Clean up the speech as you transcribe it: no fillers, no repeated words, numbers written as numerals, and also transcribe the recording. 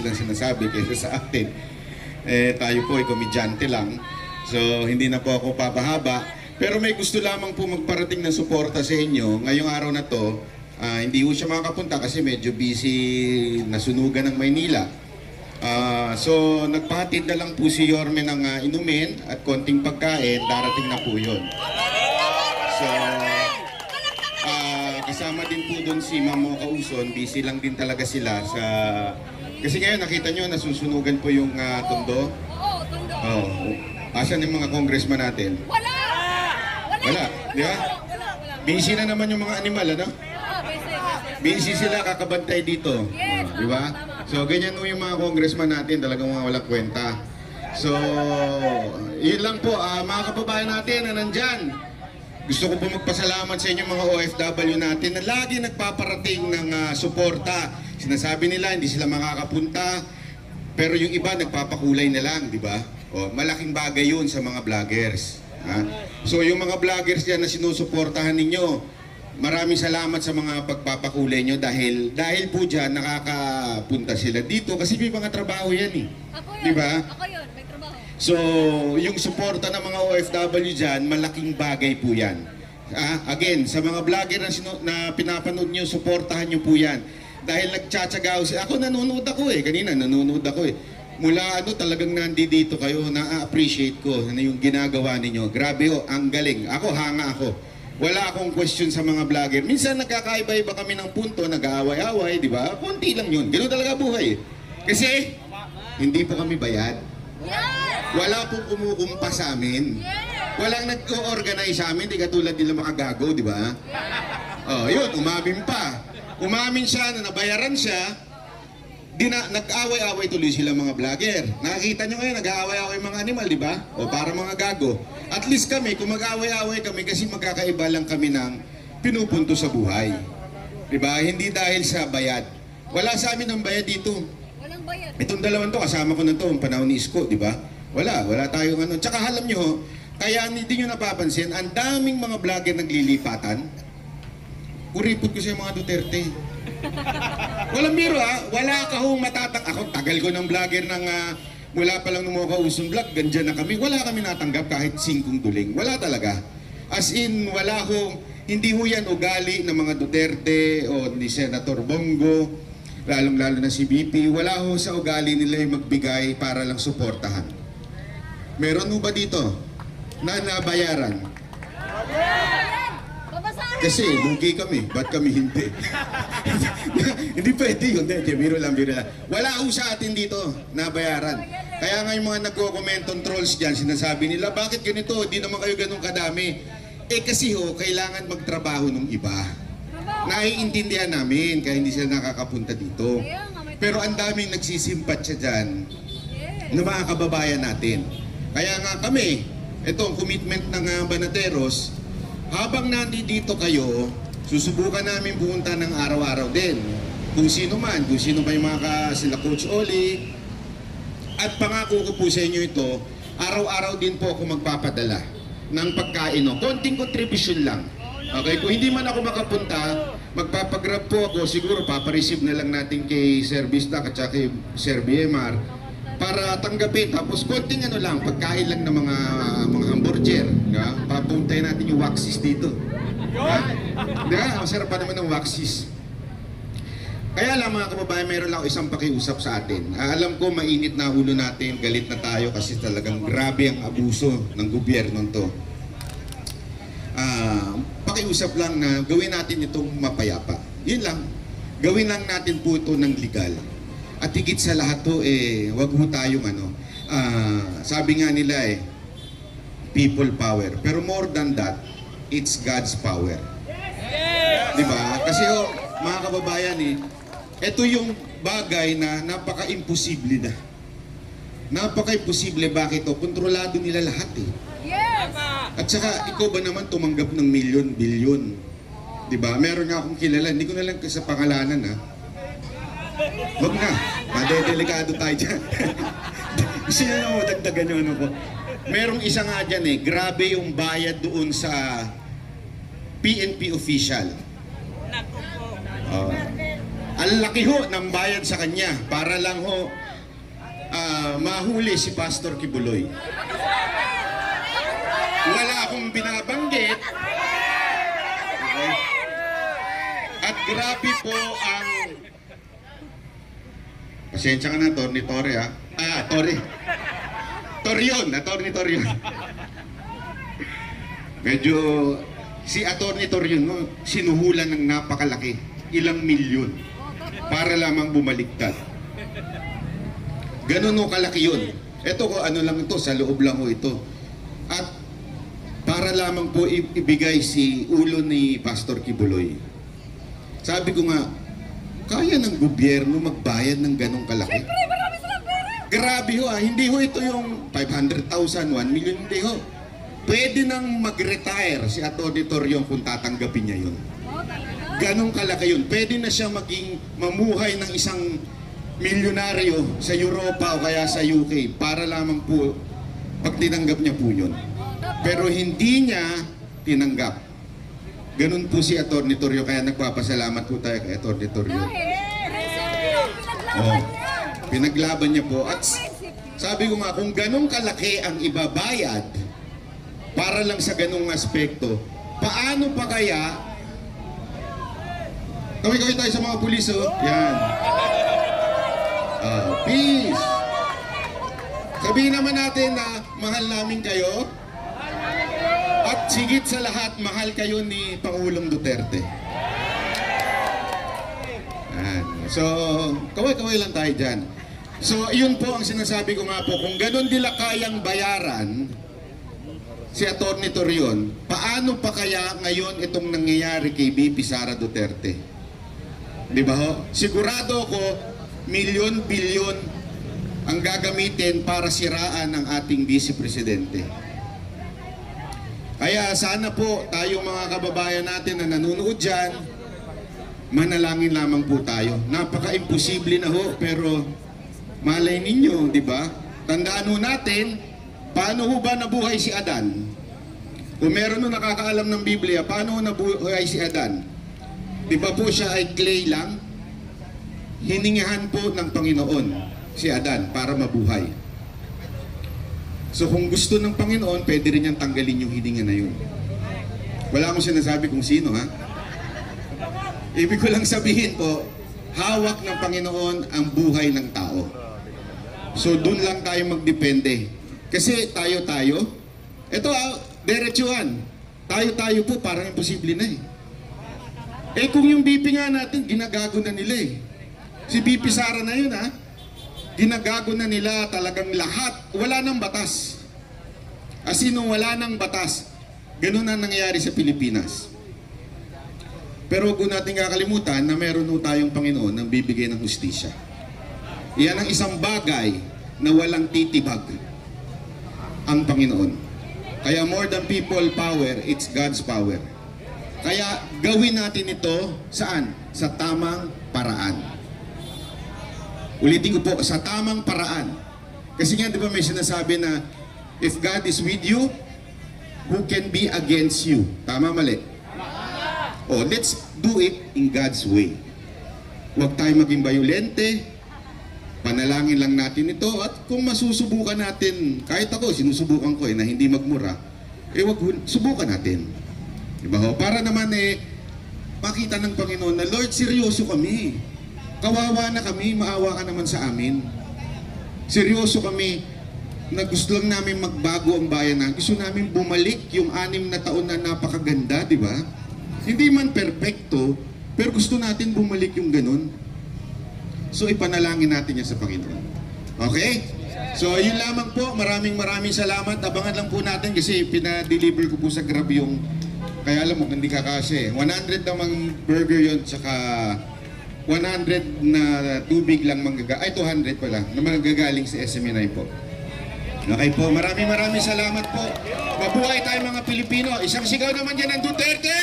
ang sinasabi kaysa sa atin. Tayo po ay komedyante lang. So, hindi na po ako papahaba. Pero may gusto lamang po magparating ng suporta sa inyo. Ngayong araw na to, hindi po siya makakapunta kasi medyo busy nasunugan ng Maynila. So, nagpahatid na lang po si Yorme ng inumin at konting pagkain. Darating na po yun. So, kasama din po doon si Mamo Kauson. Busy lang din talaga sila sa... Kasi ngayon nakita nyo nasusunugan po yung Tondo. Oo, Tondo. Oh. Asan yung mga congressman natin? Wala! Wala, di ba? Busy na naman yung mga animal, ano? Busy sila kakabantay dito. Yes, Di ba? So, ganyan yung mga congressman natin, talagang mga walang kwenta. So, yun lang po, mga kababayan natin na nandyan. Gusto ko po magpasalamat sa inyo mga OFW natin na lagi nagpaparating ng suporta. Sinasabi nila hindi sila makakapunta, pero yung iba nagpapakulay na lang, di ba? O, malaking bagay yun sa mga vloggers. Ha? So yung mga vloggers yan na sinusuportahan ninyo, maraming salamat sa mga pagpapakulay nyo dahil po dyan nakakapunta sila dito kasi may mga trabaho yan eh. Ako yun, di ba? ako yun, may trabaho. So, yung suporta ng mga OFW dyan, malaking bagay po yan. Again, sa mga vlogger na pinapanood nyo, suportahan nyo po yan. Dahil nagtsatsaga ako nanonood ako eh. Kanina nanonood ako eh. Mula talagang nandito kayo, na-appreciate ko na yung ginagawa ninyo. Grabe ang galing. Ako, hanga ako. Wala akong question sa mga vlogger. Minsan nagkakaiba-iba kami ng punto, nag-aaway-away, di ba? Konti lang yun. Ganoon talaga buhay eh. Kasi, hindi po kami bayad. Wala pong kumukumpa sa amin. Walang nag-organize sa amin, di katulad nila makagago, di ba? Oh, yun, umamin pa. Umamin siya na nabayaran siya, nag-away-away tuloy sila mga vlogger. Nakikita nyo ngayon, nag-aaway-away mga animal, di ba? O para mga gago. At least kami, kung mag-away-away kami, kasi magkakaiba lang kami ng pinupunto sa buhay. Di ba? Hindi dahil sa bayad. Wala sa amin ang bayad dito. Walang bayad. Itong dalawang to, kasama ko na to, ang panahon ni Isko, di ba? Wala tayong ano. Tsaka alam nyo, kaya hindi nyo napapansin, ang daming mga vlogger naglilipatan. Kuripot ko sa mga Duterte. Walang biro wala ka hong ako tagal ko ng vlogger ng mula pa lang ng mga kausong vlog, ganyan na kami. Wala kami natanggap kahit 5 duling. Wala talaga. As in, wala hong, hindi ho yan ugali ng mga Duterte o ni Senator Bongo, lalong-lalo na si BP. Wala ho sa ugali nila yung magbigay para lang suportahan. Meron ho ba dito na nabayaran? Kasi lugi kami, ba't kami hindi? Hindi pwede yun, biro lang. Wala ho sa atin dito, nabayaran. Kaya nga yung mga nagko-comment trolls dyan, sinasabi nila, bakit ganito, di naman kayo ganun kadami. Kasi kailangan magtrabaho ng iba. Naiintindihan namin, kaya hindi sila nakakapunta dito. Pero ang daming nagsisimpat siya dyan, ng mga kababayan natin. Kaya nga kami, itong commitment ng Banateros, habang nandito kayo, susubukan namin pumunta ng araw-araw din. Kung sino pa yung mga sila Coach Oli. At pangako ko po sa inyo ito, araw-araw din po ako magpapadala ng pagkain. Konting contribution lang. Okay, kung hindi man ako makapunta, magpapagrab po ako. Siguro papareceive na lang natin kay Sir Bistak at kay Sir BMR para tanggapin. Tapos konting lang, pagkain lang ng mga hamburger. Diba? Papuntay natin yung waxis dito. Diba? Masarap pa naman ng waxis. Kaya lang mga kababayan, mayroon lang ako isang pakiusap sa atin. Alam ko mainit na ulo natin, galit na tayo kasi talagang grabe ang abuso ng gobyerno to. Pakiusap lang na gawin natin itong mapayapa. Yun lang. Gawin lang natin po ito ng legal. At higit sa lahat to, wag ho tayong sabi nga nila people power. Pero more than that, it's God's power. Diba? Kasi mga kababayan ito yung bagay na napaka-imposible na. Napaka-imposible. Bakit to? Kontrolado nila lahat Yes! At saka, ikaw ba naman tumanggap ng milyon, bilyon? Diba? Meron nga akong kilala. Hindi ko na lang sa pangalanan Huwag na. Madedelikado tayo dyan. Gusto nyo na dagdagan yung ko. Merong isa nga dyan grabe yung bayad doon sa PNP official. Ang laki ho ng bayad sa kanya para lang ho mahuli si Pastor Kibuloy. Wala akong binabanggit. Okay? At grabe po ang... Pasensya ka na, Atty. Torre, ha? Atty. Torion. Medyo... Si Atty. Torion, no, sinuhulan ng napakalaki. Ilang milyon. Para lamang bumaliktad. Ganun o kalaki yun. Ito ko ano lang ito, sa loob lang ho ito. At para lamang po ibigay si ulo ni Pastor Kibuloy. Sabi ko nga, kaya ng gobyerno magbayad ng ganong kalaki? Siyempre, marami silang pera. Grabe ho hindi ho ito yung 500,000, 1 million, hindi ho. Pwede nang mag-retire si Atty. Torion kung tatanggapin niya yun. Oh, talaga? Ganong kalaki yun. Pwede na siya maging mamuhay ng isang milyonaryo sa Europa o kaya sa UK para lamang po pag tinanggap niya po yun. Pero hindi niya tinanggap. Ganun po si Atty. Torion, kaya nagpapasalamat po tayo kay Atty. Torion. Dahil, resepto, pinaglaban Oh, niya. pinaglaban niya po. At sabi ko nga, kung ganong kalaki ang ibabayad para lang sa ganong aspekto, paano pa kaya kaway-kaway tayo sa mga pulis, oh. Yan. Peace. Sabihin naman natin na mahal namin kayo. At sigit sa lahat, mahal kayo ni Pangulong Duterte. Yan. So, kaway-kaway lang tayo dyan. So, yun po ang sinasabi ko nga po. Kung ganun nila kayang bayaran si Atty. Torion, paano pa kaya ngayon itong nangyayari kay BP Sara Duterte? Di ba ho? Sigurado ko, milyon-bilyon ang gagamitin para siraan ang ating Vice Presidente. Kaya sana po tayong mga kababayan natin na nanonood dyan, manalangin lamang po tayo. Napaka-imposible na ho, pero malay ninyo, di ba? Tandaan ho natin, paano ho ba nabuhay si Adan? Kung meron ho nakakaalam ng Biblia, paano ho nabuhay si Adan? Di ba po siya ay clay lang? Hiningahan po ng Panginoon si Adan para mabuhay. So kung gusto ng Panginoon, pwede rin niyang tanggalin yung hininga na yun. Wala akong sinasabi kung sino, ha? Ibig ko lang sabihin po, hawak ng Panginoon ang buhay ng tao. So doon lang tayo magdepende. Kasi tayo-tayo, ito diretsuhan. Tayo-tayo po, parang imposible na eh. Eh kung yung BP nga natin, ginagago na nila eh. Si BP Sara na yun, ha? Ginagago na nila talagang lahat. Wala nang batas. As in, wala nang batas. Ganun ang nangyayari sa Pilipinas. Pero huwag natin kakalimutan na meron ho tayong Panginoon na bibigay ng hustisya. Iyan ang isang bagay na walang titibag ang Panginoon. Kaya more than people power, it's God's power. Kaya gawin natin ito saan? Sa tamang paraan. Ulitin ko po, sa tamang paraan. Kasi nga di ba may sinasabi na if God is with you, who can be against you? Tama, mali? Oh, let's do it in God's way. Huwag tayo maging bayolente. Panalangin lang natin ito. At kung masusubukan natin, kahit ako, sinusubukan ko na hindi magmura, wag subukan natin. Diba ho? Para naman makita ng Panginoon na, Lord, seryoso kami. Kawawa na kami, maawa ka naman sa amin. Seryoso kami na gusto lang namin magbago ang bayan na. Gusto namin bumalik yung 6 na taon na napakaganda, di ba? Hindi man perfecto, pero gusto natin bumalik yung ganun. So ipanalangin natin yan sa Panginoon. Okay? So yun lamang po, maraming salamat. Abangan lang po natin kasi pinadeliver ko po sa Grab yung, kaya alam mo, hindi kakasya 100 namang burger yun, tsaka 100 na tubig lang ay 200 pala, na manggagaling sa SMNI po. Okay po, maraming salamat po. Mabuhay tayo mga Pilipino. Isang sigaw naman yan ng Duterte!